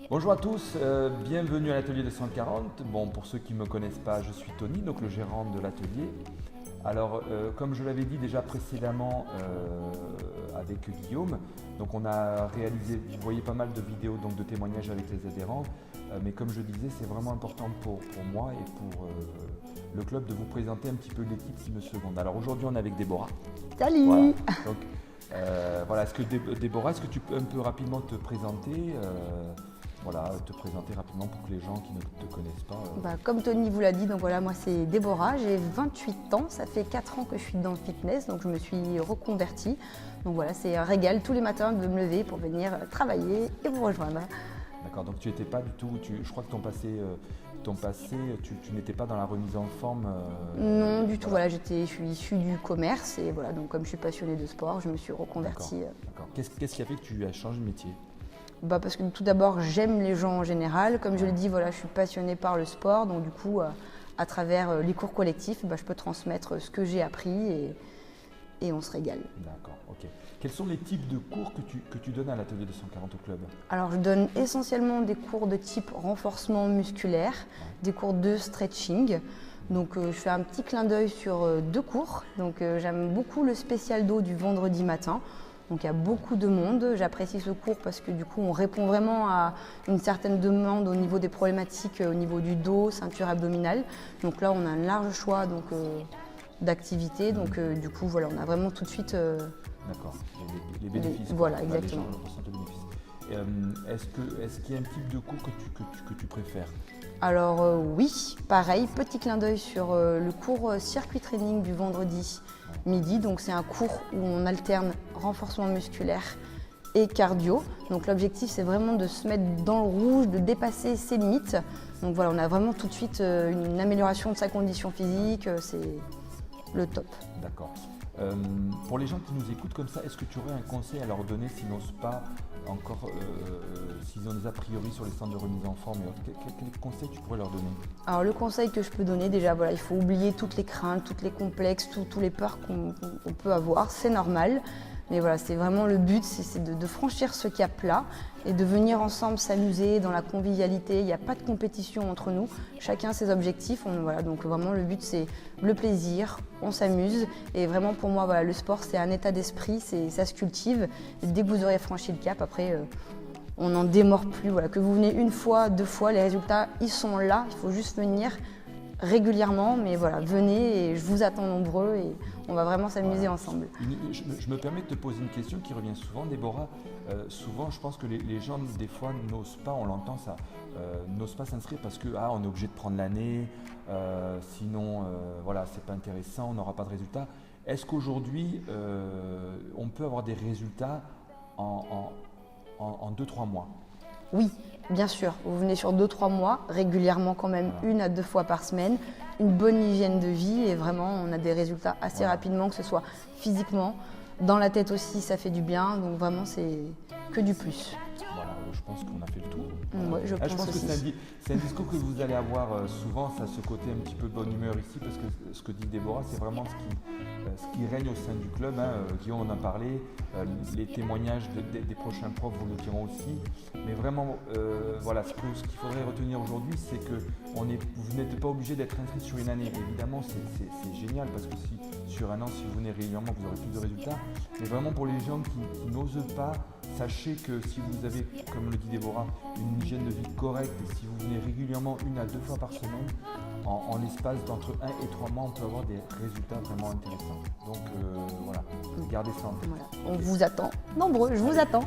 Bonjour à tous, bienvenue à l'atelier 240. Bon, pour ceux qui ne me connaissent pas, je suis Tony, donc le gérant de l'atelier. Alors, comme je l'avais dit déjà précédemment avec Guillaume, donc on a réalisé, vous voyez pas mal de vidéos, donc de témoignages avec les adhérents, mais comme je disais, c'est vraiment important pour moi et pour le club de vous présenter un petit peu l'équipe qui me seconde. Alors aujourd'hui, on est avec Déborah. Salut. Voilà. Donc, voilà, Déborah, est-ce que tu peux un peu rapidement te présenter te présenter rapidement pour que les gens qui ne te connaissent pas. Comme Tony vous l'a dit, donc voilà, moi c'est Déborah, j'ai 28 ans, ça fait 4 ans que je suis dans le fitness, donc je me suis reconvertie. Donc voilà, c'est un régal tous les matins de me lever pour venir travailler et vous rejoindre. D'accord, donc tu n'étais pas du tout, je crois que ton passé, tu n'étais pas dans la remise en forme Non, du tout, voilà, je suis issue du commerce et voilà, donc comme je suis passionnée de sport, je me suis reconvertie. D'accord. Qu'est-ce qui a fait que tu as changé de métier ? Parce que tout d'abord, j'aime les gens en général. Comme je l'ai dit, voilà, je suis passionnée par le sport. Donc du coup, à travers les cours collectifs, je peux transmettre ce que j'ai appris et on se régale. D'accord, ok. Quels sont les types de cours que tu donnes à l'atelier 240 au club ? Alors, je donne essentiellement des cours de type renforcement musculaire, des cours de stretching. Donc, je fais un petit clin d'œil sur 2 cours. Donc, j'aime beaucoup le spécial dos du vendredi matin. Donc il y a beaucoup de monde, j'apprécie ce cours parce que du coup on répond vraiment à une certaine demande au niveau des problématiques, au niveau du dos, ceinture abdominale. Donc là on a un large choix d'activités, donc du coup voilà, on a vraiment tout de suite… D'accord, les bénéfices. Voilà, exactement. Est-ce qu'il y a un type de cours que tu préfères ? Alors oui, pareil, petit clin d'œil sur le cours circuit training du vendredi midi. Donc c'est un cours où on alterne renforcement musculaire et cardio. Donc l'objectif c'est vraiment de se mettre dans le rouge, de dépasser ses limites. Donc voilà, on a vraiment tout de suite une amélioration de sa condition physique, c'est le top. D'accord. Pour les gens qui nous écoutent comme ça, est-ce que tu aurais un conseil à leur donner s'ils n'osent pas encore, s'ils ont des a priori sur les centres de remise en forme, quel conseil tu pourrais leur donner ? Alors le conseil que je peux donner, déjà voilà, il faut oublier toutes les craintes, tous les complexes, tous les peurs qu'on peut avoir, c'est normal. Mais voilà, c'est vraiment le but, c'est de franchir ce cap-là et de venir ensemble s'amuser dans la convivialité. Il n'y a pas de compétition entre nous, chacun ses objectifs. Voilà, donc vraiment le but c'est le plaisir, on s'amuse. Et vraiment pour moi, voilà, le sport c'est un état d'esprit, ça se cultive. Et dès que vous aurez franchi le cap, après on n'en démord plus. Voilà, que vous venez 1 fois, 2 fois, les résultats ils sont là, il faut juste venir régulièrement, mais voilà, venez et je vous attends nombreux et on va vraiment s'amuser ensemble. Je me permets de te poser une question qui revient souvent, Déborah. Souvent, je pense que les gens, des fois, n'osent pas, on l'entend ça, n'osent pas s'inscrire parce que on est obligé de prendre l'année, sinon, voilà, c'est pas intéressant, on n'aura pas de résultats. Est-ce qu'aujourd'hui, on peut avoir des résultats en 2-3 mois ? Oui, bien sûr. Vous venez sur 2-3 mois, régulièrement quand même, 1 à 2 fois par semaine, une bonne hygiène de vie et vraiment on a des résultats assez rapidement, que ce soit physiquement, dans la tête aussi ça fait du bien, donc vraiment c'est que du plus. Voilà, je pense qu'on a fait le tour. Ouais, je pense que aussi. c'est un discours que vous allez avoir souvent, ça a ce côté un petit peu bonne humeur ici, parce que ce que dit Déborah, c'est vraiment ce qui règne au sein du club. Guillaume en a parlé, les témoignages des prochains profs vous le diront aussi. Mais vraiment, voilà, ce qu'il faudrait retenir aujourd'hui, c'est que vous n'êtes pas obligé d'être inscrit sur une année. Évidemment, c'est génial, parce que sur un an, si vous venez régulièrement, vous aurez plus de résultats. Mais vraiment, pour les gens qui n'osent pas, sachez que si vous avez, comme le dit Déborah, une hygiène de vie correcte et si vous venez régulièrement 1 à 2 fois par semaine, en l'espace d'entre 1 et 3 mois, on peut avoir des résultats vraiment intéressants. Donc voilà, gardez ça en tête. Voilà. On vous attend nombreux, je vous attends.